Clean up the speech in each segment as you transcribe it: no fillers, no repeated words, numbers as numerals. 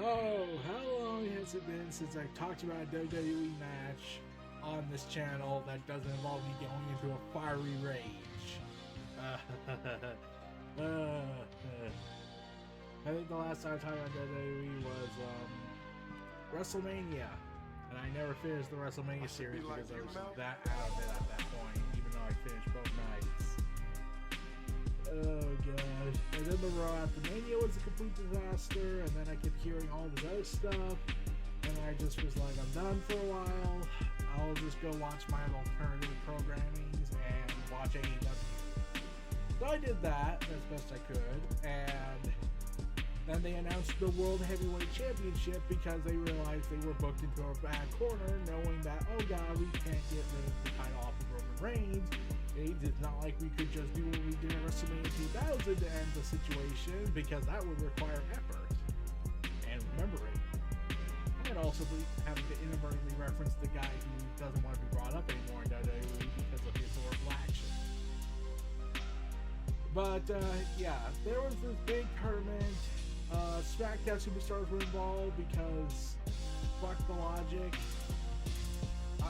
Oh, how long has it been since I've talked about a WWE match on this channel that doesn't involve me going into a fiery rage? I think the last time I talked about WWE was WrestleMania, and I never finished the WrestleMania series because I was just that out of it at that point, even though I finished both nights. Oh gosh. And then the Raw after Mania was a complete disaster, and then I kept hearing all this other stuff, and I just was like, I'm done for a while. I'll just go watch my alternative programmings and watch AEW. So I did that as best I could, and then they announced the World Heavyweight Championship because they realized they were booked into a bad corner, knowing that, oh god, we can't get rid of the title off of Roman Reigns. It's not like we could just do what we did at WrestleMania 2000 to end the situation, because that would require effort and remembering. And also having to inadvertently reference the guy who doesn't want to be brought up anymore in WWE because of his horrible action. But yeah, there was this big tournament. SmackDown Superstars were involved because fuck the logic.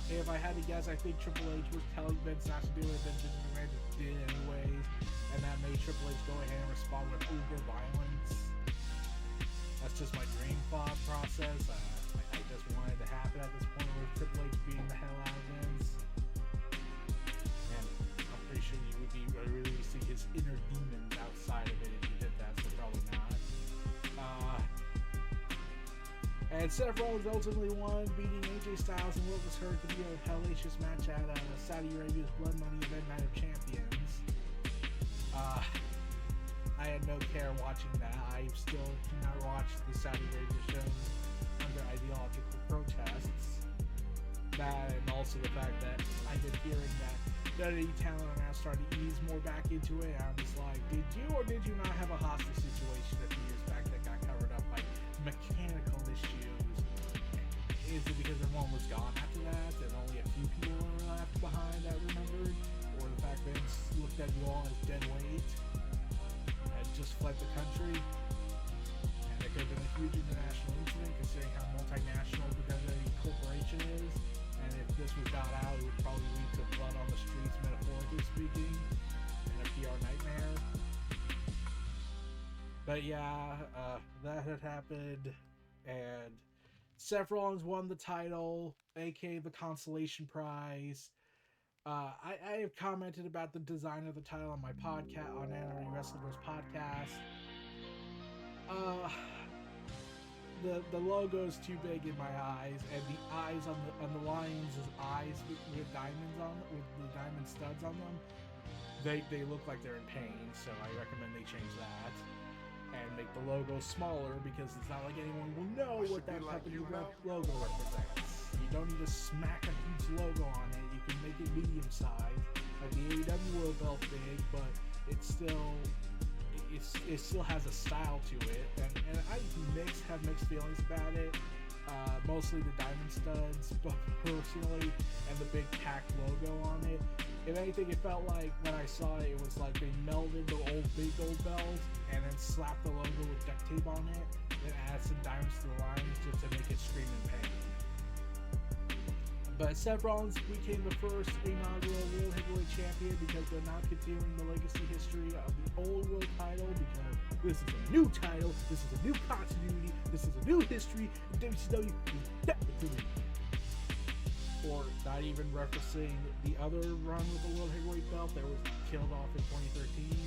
If I had to guess, I think Triple H was telling Vince not to do it, Vince did it anyways, and that made Triple H go ahead and respond with uber violence. That's just my dream thought process. I just wanted to happen at this point with Triple H beating the hell out of Vince. And I'm pretty sure you would be releasing his inner demons outside of it if you did that, so probably not. And Seth Rollins ultimately won, beating AJ Styles in what was heard to be a hellacious match at Saudi Arabia's Blood Money event Night of Champions. I had no care watching that. I still do not watch the Saudi Arabia shows under ideological protests. That, and also the fact that I've been hearing that WWE talent are now starting to ease more back into it. I'm just like, did you or did you not have a hostage situation a few years back that got covered up by mechanical issues? Is it because everyone was gone after that and only a few people were left behind that remembered? Or the fact that Vince looked at you all as dead weight and just fled the country? And it could have been a huge international incident considering how multinational the WWE corporation is. And if this was got out, it would probably lead to blood on the streets, metaphorically speaking, and a PR nightmare. But yeah, that had happened, and Seth Rollins won the title, aka the consolation prize. I have commented about the design of the title on my podcast, on NRE The WrestleVerse podcast. The logo is too big in my eyes, and the eyes on the lions' eyes with diamonds on, with the diamond studs on them, they look like they're in pain. So I recommend they change that and make the logo smaller, because it's not like anyone will know what that company logo represents. You don't need to smack a huge logo on it. You can make it medium sized, like the AEW World Belt big, but it still has a style to it, and I have mixed feelings about it. Mostly the diamond studs, but personally, and the big tacked logo on it. If anything, it felt like when I saw it, it was like they melded the big old bells and then slapped the logo with duct tape on it, and added some diamonds to the lines just to make it scream in pain. But Seth Rollins became the first inaugural World Heavyweight Champion because they're not continuing the legacy history of the old world title, because this is a new title, this is a new continuity, this is a new history, and WCW is definitely, or not even referencing the other run with the World Heavyweight belt that was killed off in 2013.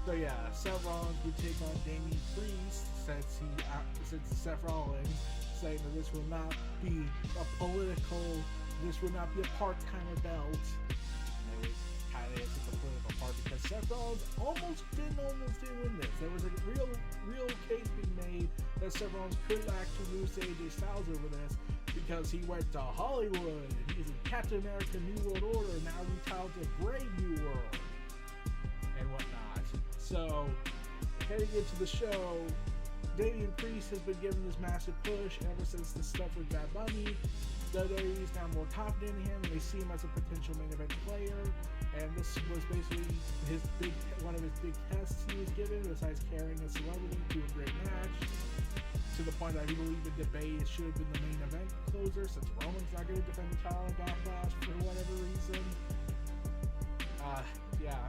So yeah, Seth Rollins would take on Damian Priest since Seth Rollins saying that this will not be a political, this will not be a part kind of belt. And it kind of is a political part because Seth Rollins almost didn't win this. There was a real case being made that Seth Rollins could actually lose to AJ Styles over this because he went to Hollywood and he's in Captain America New World Order and now retitled to Brave New World and whatnot. So heading into the show, Damian Priest has been given this massive push ever since the stuff with Bad Bunny. WWE is now more confident in him and they see him as a potential main event player. And this was basically one of his big tests he was given, besides carrying a celebrity to a great match. To the point that I believe the debate it should have been the main event closer, since Roman's not going to defend the title in Backlash for whatever reason. Yeah.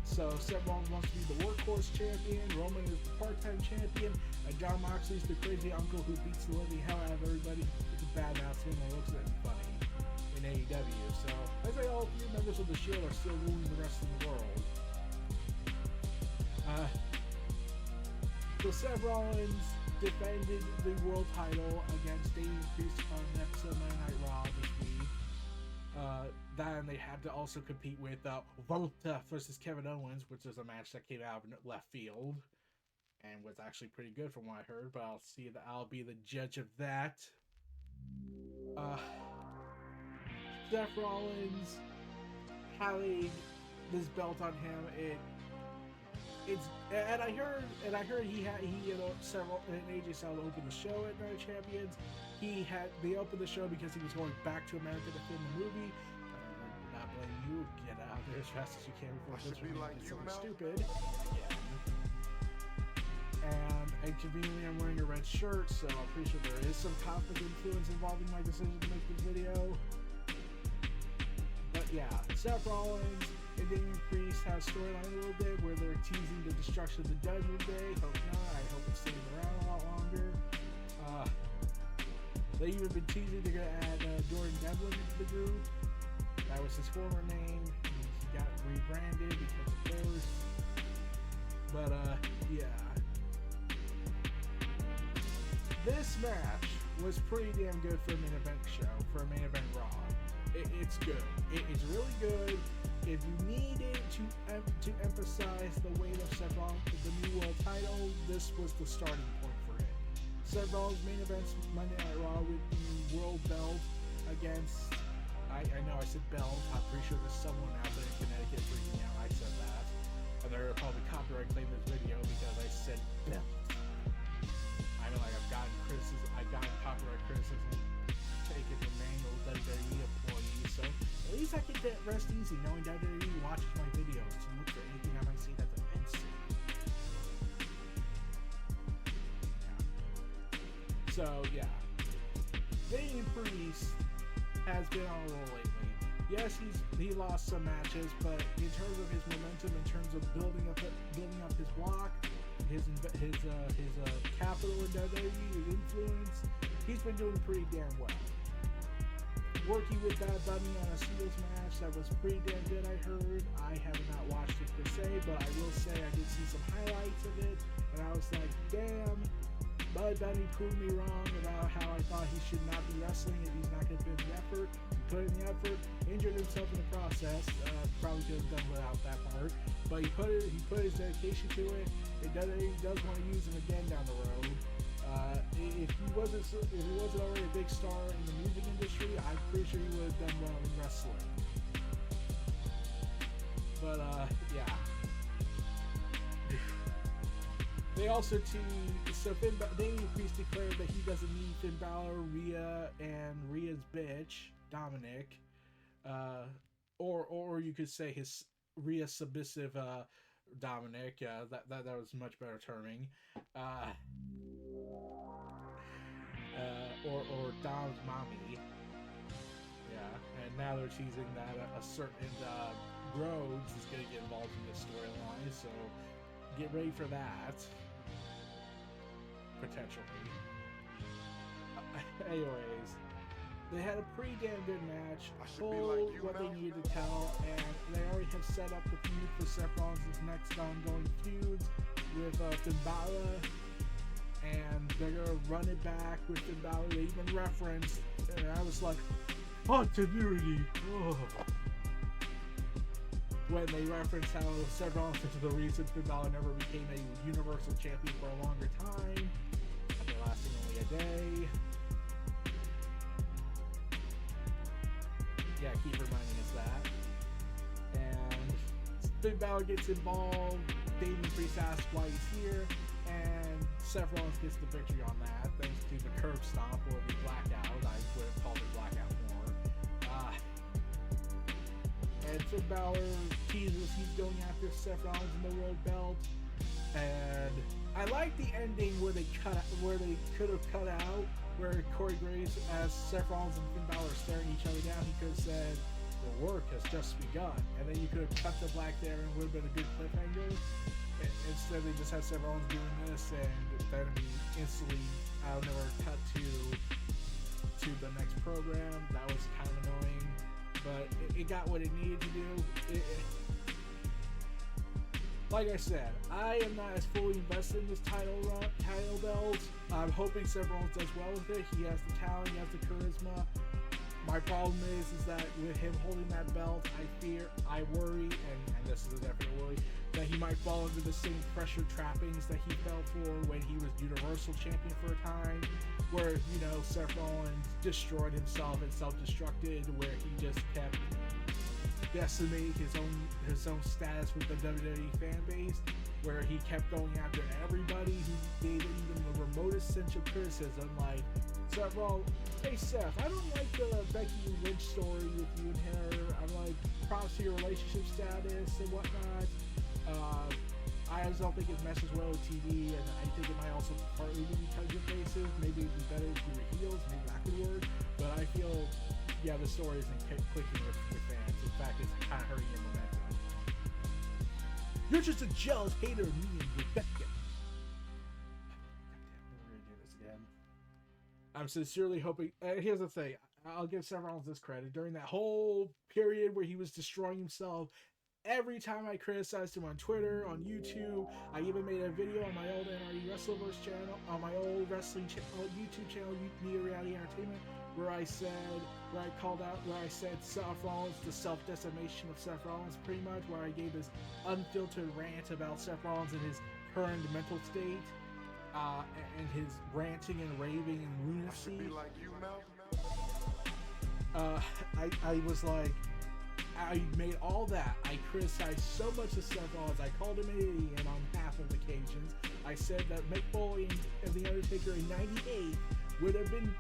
So Seth Rollins wants to be the workhorse champion, Roman is the part-time champion, and Jon Moxley's the crazy uncle who beats the living hell out of everybody. It's a badass thing that looks at him funny in AEW. So I say all 3 members of the Shield are still ruling the rest of the world. So Seth Rollins defended the world title against Damian Priest on the episode of Monday Night Raw this week. Then they had to also compete with Volta versus Kevin Owens, which is a match that came out of left field and was actually pretty good from what I heard, but I'll be the judge of that. Seth Rollins having this belt on him, I heard he several, and AJ Styles opened the show at Night of Champions. They opened the show because he was going back to America to film the movie. Not blame you. Get out there as fast as you can before this one gets something stupid. And conveniently, I'm wearing a red shirt, so I'm pretty sure there is some conflict influence involving my decision to make this video. But yeah, Seth Rollins and Damian Priest have a storyline a little bit where they're teasing the destruction of the Judgment Day. Hope not. I hope it's staying around a lot longer. They even been teasing they're going to add Jordan Devlin into the group. That was his former name. He got rebranded because of course. But yeah. This match was pretty damn good for a main event show, for a main event Raw. It's good. It's really good. If you needed to emphasize the weight of Seth Rollins with the new world title, this was the starting point for it. Seth Rollins main events Monday Night Raw with the world belt against, I know I said belt, I'm pretty sure there's someone out there in Connecticut freaking out I said that. And they're probably copyright claim this video because I said belt. I know I've gotten copyright criticism taken from manual WWE employees, so at least I can rest easy knowing WWE watches my videos to look for anything I might see that's offensive. Yeah. So yeah, Damian Priest has been on a roll lately. Yes, he lost some matches, but in terms of his momentum, in terms of building up his block, his capital in WWE, his influence, he's been doing pretty damn well. Working with Bad Bunny on a singles match that was pretty damn good, I heard. I have not watched it per se, but I will say I did see some highlights of it, and I was like, damn, Bad Bunny proved me wrong about how I thought he should not be wrestling if he's not going to put in the effort. He put in the effort, injured himself in the process. Probably could have done without that part, but he put his dedication to it. He does want to use him again down the road. If he wasn't already a big star in the music industry, I'm pretty sure he would have done well in wrestling. But yeah. They also Damian Priest declared that he doesn't need Finn Balor, Rhea, and Rhea's bitch, Dominic, or you could say his Rhea submissive Dominic. That was much better terming. Or Dom's mommy. Yeah, and now they're teasing that a certain Rhodes is going to get involved in this storyline, so get ready for that. Potentially. Anyways, they had a pretty damn good match, told what they needed to tell, and they already have set up the feud for Seth Rollins' next ongoing feuds with Finn Balor. And they're gonna run it back with Finn Balor. They even referenced, and I was like, continuity. Oh. When they referenced how Seth Rollins is the reason Finn Balor never became a Universal Champion for a longer time, after lasting only a day. Yeah, keep reminding us that. And Finn Balor gets involved. Damian Priest asks why he's here, and Seth Rollins gets the victory on that, thanks to the curb stomp or the blackout. I would have called it blackout more. and Finn Balor teases he's going after Seth Rollins in the world belt. And I like the ending where they could have cut out where Corey Graves, as Seth Rollins and Finn Balor are staring each other down, he could have said, "The work has just begun," and then you could have cut the black there and it would have been a good cliffhanger. Instead, they just had Seth Rollins doing this, and then instantly I'll never cut to the next program. That was kind of annoying, but it got what it needed to do. Like I said, I am not as fully invested in this title belt. I'm hoping Seth Rollins does well with it. He has the talent, he has the charisma. My problem is that with him holding that belt, I worry, and this is a definite worry, that he might fall into the same pressure trappings that he fell for when he was Universal Champion for a time, where, you know, Seth Rollins destroyed himself and self-destructed, where he just kept decimating his own status with the WWE fan base, where he kept going after everybody who gave it even the remotest sense of criticism, like Seth Rollins, "Hey Seth, I don't like the Becky Lynch story with you and her. I'm like, props to your relationship status and whatnot. I just don't think it messes well with TV, and I think it might also partly be because you're faces. Maybe it'd be better if you were heels, maybe that could work. But I feel, yeah, the story isn't clicking with fans. In fact, it's kind of hurting your momentum. You're just a jealous hater of me and Rebecca." We're gonna do this again. I'm sincerely hoping. Here's the thing. I'll give Seth Rollins this credit. During that whole period where he was destroying himself, every time I criticized him on Twitter, on YouTube, I even made a video on my old NRE WrestleVerse channel, on my old wrestling YouTube channel, Media Reality Entertainment, where I said Seth Rollins, the self-decimation of Seth Rollins, pretty much, where I gave this unfiltered rant about Seth Rollins and his current mental state, and his ranting and raving and lunacy. I was like, I made all that. I criticized so much of Seth Rollins. I called him an idiot on half of occasions. I said that Mick Foley and The Undertaker in '98 would have been.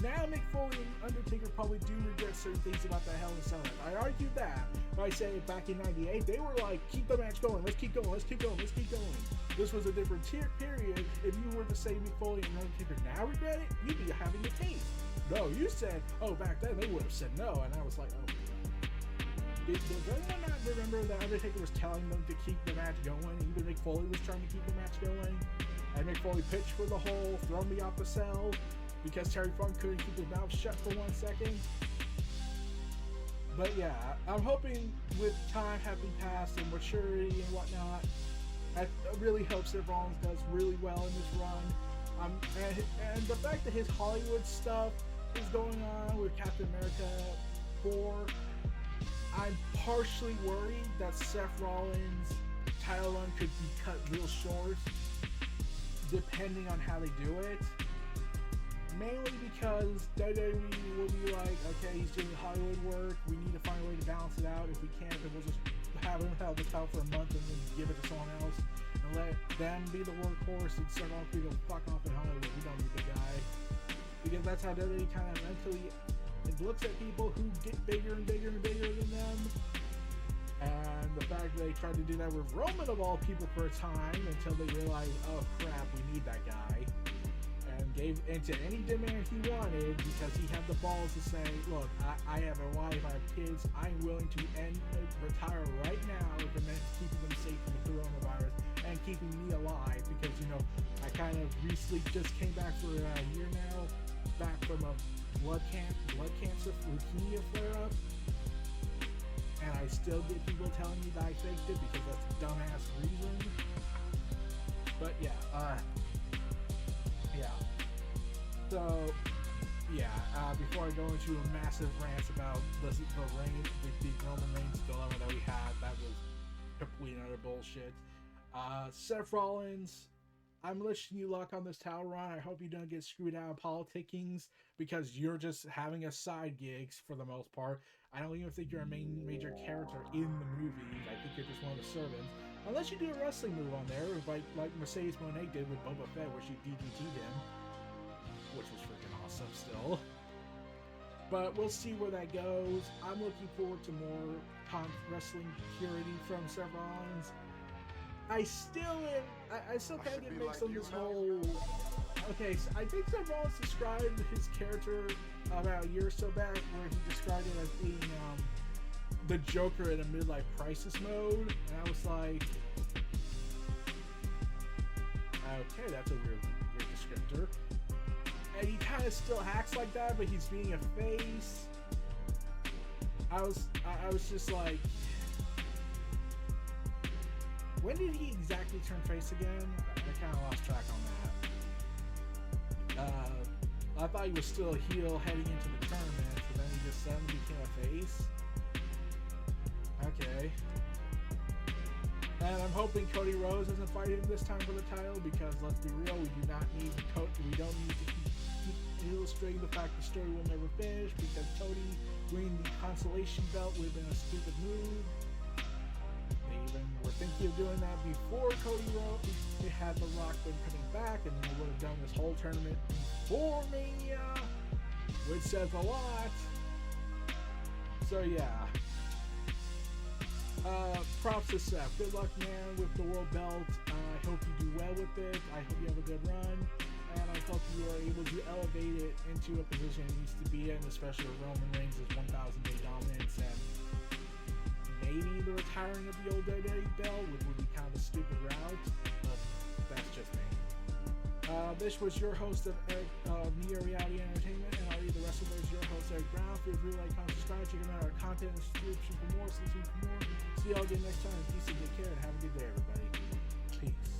Now Mick Foley and Undertaker probably do regret certain things about the Hell in a Cell match. I argued that. But I say back in '98, they were like, "Keep the match going. Let's keep going. Let's keep going. Let's keep going." This was a different period. If you were to say Mick Foley and Undertaker now regret it, you'd be having a case. No, you said, "Oh, back then they would have said no," and I was like, "Oh." Does anyone not remember that Undertaker was telling them to keep the match going? Even Mick Foley was trying to keep the match going. And Mick Foley pitched for the hole, throw me off the cell, because Terry Funk couldn't keep his mouth shut for 1 second. But yeah, I'm hoping with time having passed and maturity and whatnot, I really hope Seth Rollins does really well in this run. And the fact that his Hollywood stuff is going on with Captain America 4, I'm partially worried that Seth Rollins' title run could be cut real short, depending on how they do it. Mainly because WWE will be like, okay, he's doing Hollywood work, we need to find a way to balance it out. If we can't, then we'll just have him have the title for a month and then give it to someone else. And let them be the workhorse and Seth Rollins be the fuck off in Hollywood. We don't need the guy. Because that's how WWE kind of mentally... It looks at people who get bigger and bigger and bigger than them, and the fact that they tried to do that with Roman of all people for a time until they realized, oh crap, we need that guy, and gave into any demand he wanted because he had the balls to say, look, I have a wife, I have kids, I'm willing to retire right now if it meant keeping them safe from the coronavirus and keeping me alive, because, you know, I kind of recently just came back for a year now, back from a blood cancer leukemia flare-up, and I still get people telling me that I faked it because that's a dumbass reason. But yeah, so before I go into a massive rant about the Roman Reigns dilemma that we had, that was complete and utter bullshit. Seth Rollins, I'm wishing you luck on this title run. I hope you don't get screwed out of politickings because you're just having a side gigs for the most part. I don't even think you're a major character in the movie. I think you're just one of the servants. Unless you do a wrestling move on there, like Mercedes Moné did with Boba Fett, where she DDT'd him, which was freaking awesome still. But we'll see where that goes. I'm looking forward to more wrestling purity from Seth Rollins. I still kind of get mixed on this whole. Okay, so I think Seth Rollins described his character about a year or so back, where he described it as being the Joker in a midlife crisis mode, and I was like, okay, that's a weird descriptor. And he kind of still acts like that, but he's being a face. I was just like, when did he exactly turn face again? I kind of lost track on that. I thought he was still a heel heading into the tournament, but then he just suddenly became a face. Okay. And I'm hoping Cody Rhodes doesn't fight him this time for the title, because let's be real, we don't need to keep illustrating the fact the story will never finish, because Cody winning the consolation belt would have been a stupid move. They even were thinking of doing that before Cody Rhodes. They had The Rock been coming back, and then they would have done this whole tournament before Mania, which says a lot. So yeah. Props to Seth. Good luck, man, with the world belt. I hope you do well with it. I hope you have a good run. And I hope you are able to elevate it into a position it needs to be in, especially with Roman Reigns' 1,000-day dominance. And maybe the retiring of the old WWE belt would be kind of a stupid route, but that's just me. This was your host of Neo Reality Entertainment, and NRE The WrestleVerse, your host, Eric Brown. Feel free to like, comment, subscribe, check out our content and description for more, see y'all again next time. Peace and take care, and have a good day, everybody. Peace.